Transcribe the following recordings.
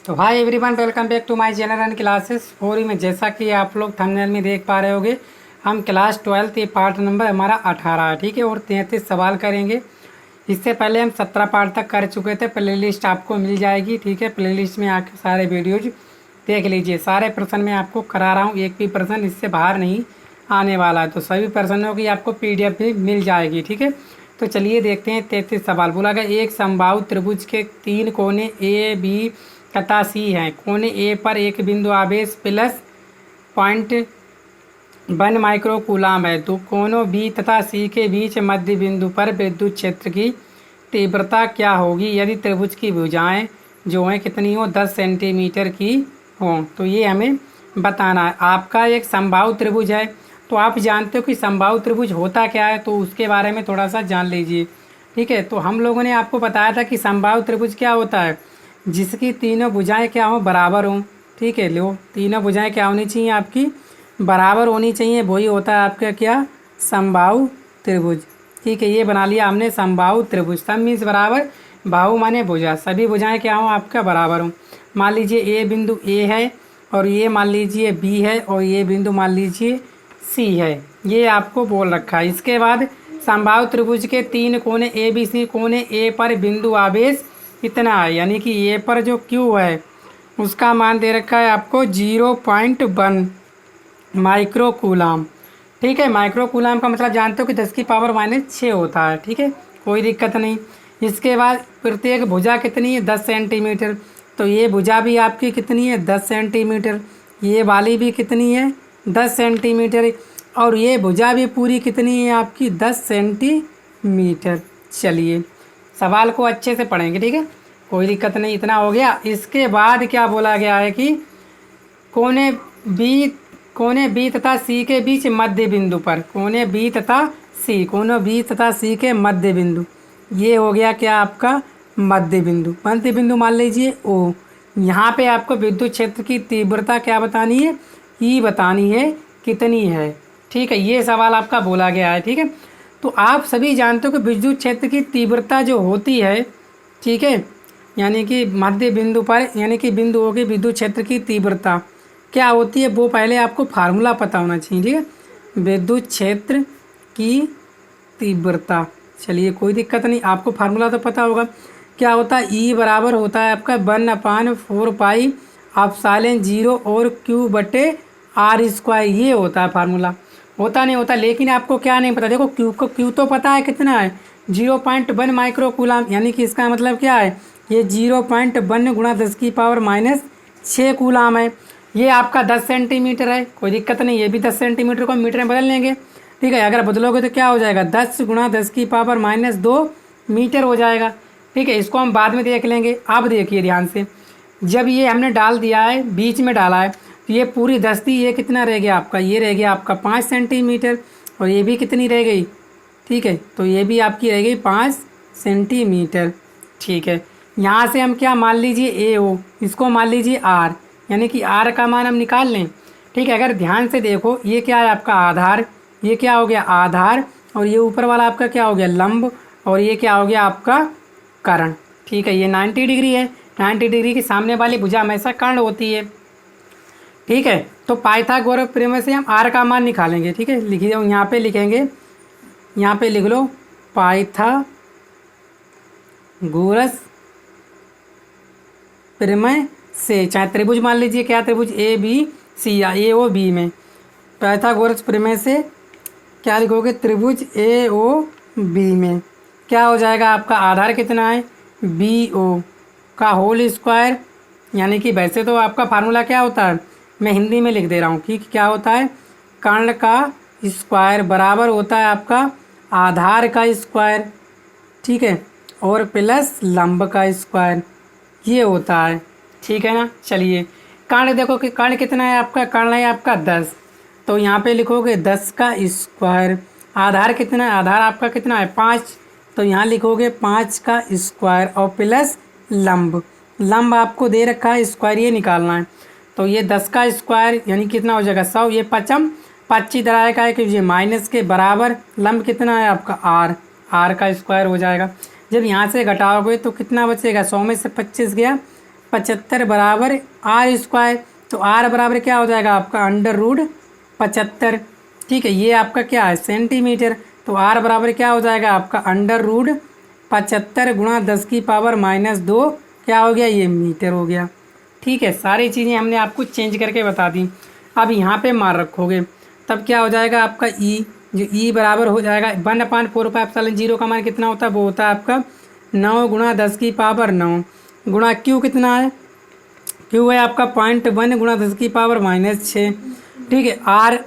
तो hi everyone, welcome back to my channel and classes 4 में। जैसा कि आप लोग थंबनेल में देख पा रहे होंगे, हम क्लास 12 ये पार्ट नंबर हमारा 18 है, ठीक है। और 33 सवाल करेंगे। इससे पहले हम 17 पार्ट तक कर चुके थे। प्लेलिस्ट आपको मिल जाएगी, ठीक है। प्लेलिस्ट में आके सारे वीडियोज देख लीजिए। सारे प्रश्न मैं आपको करा रहा हूँ, एक भी प्रश्न इससे बाहर नहीं आने वाला है। तो सभी प्रश्नों की आपको PDF भी मिल जाएगी, ठीक है। तो चलिए देखते हैं 33 सवाल। बोला गया एक समबाहु त्रिभुज के 3 कोने AB तथा C हैं। कोने A पर एक बिंदु आवेश +0.1 माइक्रोकूलाम है। तो कोनों B तथा C के बीच मध्य बिंदु पर विद्युत क्षेत्र की तीव्रता क्या होगी यदि त्रिभुज की भुजाएं जो हैं कितनी हो, 10 सेंटीमीटर की हों। तो ये हमें बताना है। आपका एक समबाहु त्रिभुज है, तो आप जानते हो कि समबाहु त्रिभुज होता क्या है, तो उसके बारे में थोड़ा सा जान लीजिए, ठीक है। तो हम लोगों ने आपको बताया था कि समबाहु त्रिभुज क्या होता है, जिसकी तीनों भुजाएं क्या हों, बराबर हों, ठीक है। लो, तीनों भुजाएं क्या होनी चाहिए, आपकी बराबर होनी चाहिए। वही होता है आपका क्या, समबाहु त्रिभुज, ठीक है। ये बना लिया हमने समबाहु त्रिभुज। सम मीन्स बराबर, बाहु माने भुजा, सभी भुजाएं क्या हों, आपका बराबर हों। मान लीजिए ए बिंदु A है, और ये मान लीजिए B है, और ये बिंदु मान लीजिए C है। ये आपको बोल रखा है। इसके बाद समबाहु त्रिभुज के 3 कोने ABC, कोने A पर बिंदु आवेश कितना है, यानी कि A पर जो Q है उसका मान दे रखा है आपको 0.1 माइक्रोकूलाम, ठीक है। माइक्रोकूलाम का मतलब जानते हो कि 10⁻⁻6 होता है, ठीक है। कोई दिक्कत नहीं। इसके बाद प्रत्येक भुजा कितनी है, 10 सेंटीमीटर। तो ये भुजा भी आपकी कितनी है, 10 सेंटीमीटर। ये वाली भी कितनी है, 10 सेंटीमीटर। और ये भुजा भी पूरी कितनी है आपकी, 10 सेंटीमीटर। चलिए सवाल को अच्छे से पढ़ेंगे, ठीक है, कोई दिक्कत नहीं। इतना हो गया। इसके बाद क्या बोला गया है कि कोने बी तथा C के बीच मध्य बिंदु पर, कोने B तथा C के मध्य बिंदु, ये हो गया क्या आपका मध्य बिंदु। मध्य बिंदु मान लीजिए O। यहाँ पे आपको विद्युत क्षेत्र की तीव्रता क्या बतानी है, E बतानी है, कितनी है, ठीक है। ये सवाल आपका बोला गया है, ठीक है। तो आप सभी जानते हो कि विद्युत क्षेत्र की तीव्रता जो होती है, ठीक है, यानी कि मध्य बिंदु पर, यानी कि बिंदुओं के विद्युत क्षेत्र की तीव्रता क्या होती है, वो पहले आपको फार्मूला पता होना चाहिए, ठीक है। विद्युत क्षेत्र की तीव्रता, चलिए कोई दिक्कत नहीं, आपको फार्मूला तो पता होगा। क्या होता है, E बराबर होता है आपका 1/4πε0 और Q/r²। ये होता है फार्मूला। होता नहीं होता, लेकिन आपको क्या नहीं पता। देखो Q तो पता है कितना है, 0.1 माइक्रोकूलाम, यानी कि इसका मतलब क्या है, ये 0.1 गुणा 10⁻⁻6 कूलाम है। ये आपका 10 सेंटीमीटर है, कोई दिक्कत नहीं। ये भी 10 सेंटीमीटर को मीटर में बदल लेंगे, ठीक है। अगर बदलोगे तो क्या हो जाएगा, 10 गुणा 10⁻⁻2 मीटर हो जाएगा, ठीक है। इसको हम बाद में देख लेंगे। अब देखिए ध्यान से, जब ये हमने डाल दिया है, बीच में डाला है, तो ये पूरी 10 थी, ये कितना रह गया आपका, ये रह गया आपका 5 सेंटीमीटर। और ये भी कितनी रह गई, ठीक है, तो ये भी आपकी रह गई 5 सेंटीमीटर, ठीक है। यहाँ से हम क्या मान लीजिए AO, इसको मान लीजिए R, यानी कि R का मान हम निकाल लें, ठीक है। अगर ध्यान से देखो, ये क्या है आपका आधार, ये क्या हो गया आधार, और ये ऊपर वाला आपका क्या हो गया लंब, और ये क्या हो गया आपका कर्ण, ठीक है। ये 90 डिग्री है, 90 डिग्री के सामने वाली भुजा हमेशा कर्ण होती है, ठीक है। तो पाइथागोरस प्रमेय से हम R का मान निकालेंगे, ठीक है। लिखिए, यहाँ पे लिखेंगे, यहाँ पे लिख लो पाइथागोरस प्रमेय से, चाहे त्रिभुज मान लीजिए, क्या त्रिभुज ABC या AOB में, पाइथागोरस प्रमेय से क्या लिखोगे, त्रिभुज AOB में क्या हो जाएगा आपका, आधार कितना है BO का होल स्क्वायर, यानी कि वैसे तो आपका फार्मूला क्या होता है, मैं हिंदी में लिख दे रहा हूँ कि क्या होता है, कर्ण का स्क्वायर बराबर होता है आपका आधार का स्क्वायर, ठीक है, और प्लस लंब का स्क्वायर, ये होता है, ठीक है ना। चलिए कर्ण देखो कि कर्ण कितना है आपका, कर्ण है आपका 10, तो यहाँ पे लिखोगे 10 का स्क्वायर। आधार कितना है, आधार आपका कितना है 5, तो यहाँ लिखोगे 5 का स्क्वायर, और प्लस लंब, लंब आपको दे रखा है स्क्वायर, ये निकालना है। तो ये 10 का स्क्वायर यानी कितना हो जाएगा 100, ये 55 25 इधर का है कि ये माइनस के बराबर, लंब कितना है आपका R का स्क्वायर हो जाएगा। जब यहाँ से घटाओगे तो कितना बचेगा, 100 में से 25 गया 75 बराबर आर स्क्वायर। तो आर बराबर क्या हो जाएगा आपका √75। ठीक है, ये आपका क्या है सेंटीमीटर। तो आर बराबर क्या हो जाएगा आपका √75 गुणा 10⁻⁻2 क्या हो गया, ये मीटर हो गया। ठीक है, सारी चीज़ें हमने आपको चेंज करके बता दी। अब यहाँ पे मार रखोगे तब क्या हो जाएगा आपका ई, जो ई बराबर हो जाएगा 1/4πε0 का मान कितना होता है, वो होता है आपका 9 गुणा 10⁻9 गुणा क्यू कितना है, क्यू है आपका 0.1 गुणा 10⁻⁻6। ठीक है,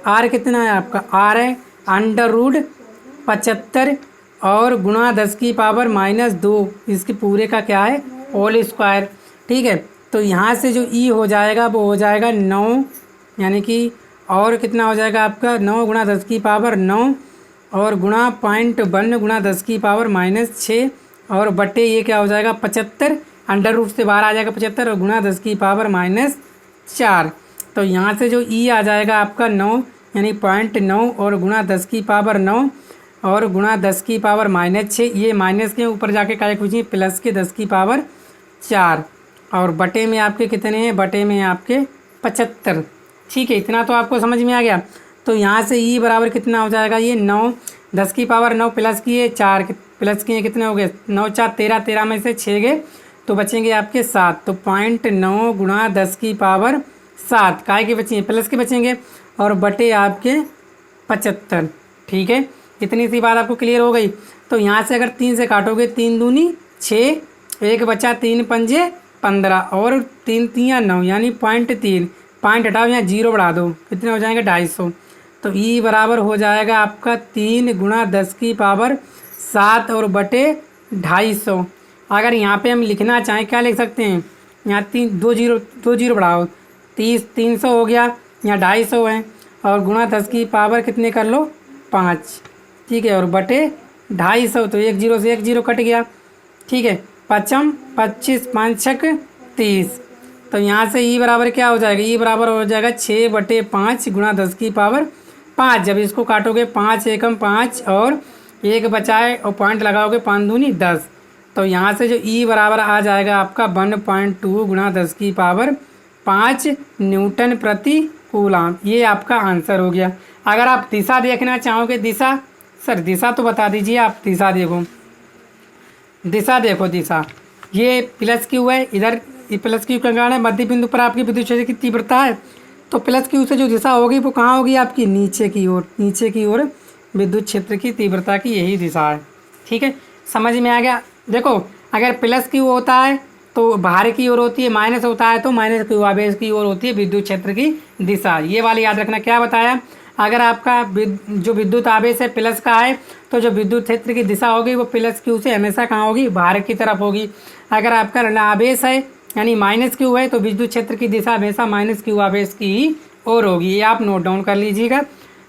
आर कितना है आपका, आर है √75 और गुणा 10⁻⁻2 इसके पूरे का क्या है होल स्क्वायर। ठीक है, तो यहाँ से जो ई हो जाएगा वो हो जाएगा 9, यानी कि और कितना हो जाएगा आपका 9 गुणा 10⁻9 और गुणा 0.1 गुणा 10⁻6 और बटे ये क्या हो जाएगा 75, अंडर रूट से बाहर आ जाएगा 75 और गुणा 10⁻4। तो यहाँ से जो ई आ जाएगा आपका 9 यानी 0.9 और गुणा 10⁻9 और गुणा 10⁻6, ये माइनस के ऊपर जाके क्या पूछिए प्लस के 10⁻4 और बटे में आपके कितने हैं, बटे में आपके 75। ठीक है, इतना तो आपको समझ में आ गया। तो यहाँ से ई बराबर कितना हो जाएगा, ये 9 10⁻9 प्लस किए 4 प्लस किए कितने हो गए 9 4 13, 13 में से 6 गए तो बचेंगे आपके 7। तो 0.9 गुणा 10⁻7 काय के बचेंगे, प्लस के बचेंगे और बटे आपके 75। ठीक है, इतनी सी बात आपको क्लियर हो गई। तो यहाँ से अगर 3 से काटोगे 3 दूनी 6, 1 बचा 3 पंजे 15 और 3 3 9 यानी 0.3, पॉइंट हटाओ यहाँ 0 बढ़ा दो, कितने हो जाएंगे 250। तो ई बराबर हो जाएगा आपका 3 गुणा 10⁻7 और बटे 250। अगर यहाँ पे हम लिखना चाहें क्या लिख सकते हैं, यहाँ 2 जीरो बढ़ाओ 300 हो गया, यहाँ 250 है और गुणा 10⁻कितने कर लो 5। ठीक है, और बटे 250 तो 1 0 से 1 0 कट गया। ठीक है, 5 25 5 6 30। तो यहाँ से ई बराबर क्या हो जाएगा, ई बराबर हो जाएगा 6/5 गुणा 10⁻5। जब इसको काटोगे 5 एकम 5 और 1 बचाए और पॉइंट लगाओगे 5 दूनी 10। तो यहाँ से जो ई बराबर आ जाएगा आपका 1.2 गुणा 10⁻5 न्यूटन प्रति कूलाम। ये आपका आंसर हो गया। अगर आप दिशा देखना चाहोगे, दिशा सर दिशा तो बता दीजिए, आप दिशा देखो, दिशा देखो, दिशा ये प्लस क्यू है, इधर ये प्लस क्यू का कारण है, मध्य बिंदु पर आपकी विद्युत क्षेत्र की तीव्रता है। तो प्लस क्यू से जो दिशा होगी वो कहाँ होगी आपकी, नीचे की ओर, नीचे की ओर विद्युत क्षेत्र की तीव्रता की यही दिशा है। ठीक है, समझ में आ गया। देखो अगर प्लस क्यू होता है तो बाहर की ओर होती है, माइनस होता है तो माइनस क्यू आवेश की ओर होती है विद्युत क्षेत्र की दिशा। ये वाली याद रखना। क्या बताया, अगर आपका जो विद्युत आवेश है प्लस का है तो जो विद्युत क्षेत्र की दिशा होगी वो प्लस क्यू से हमेशा कहाँ होगी, बाहर की तरफ होगी। अगर आपका ऋण आवेश है यानी माइनस क्यू है तो विद्युत क्षेत्र की दिशा हमेशा माइनस क्यू आवेश की ही ओर होगी। ये आप नोट डाउन कर लीजिएगा।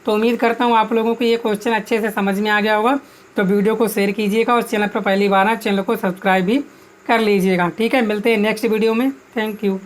तो उम्मीद करता हूँ आप लोगों को ये क्वेश्चन अच्छे से समझ में आ गया होगा। तो वीडियो को शेयर कीजिएगा और चैनल पर पहली बार आए चैनल को सब्सक्राइब भी कर लीजिएगा। ठीक है, मिलते हैं नेक्स्ट वीडियो में। Thank you.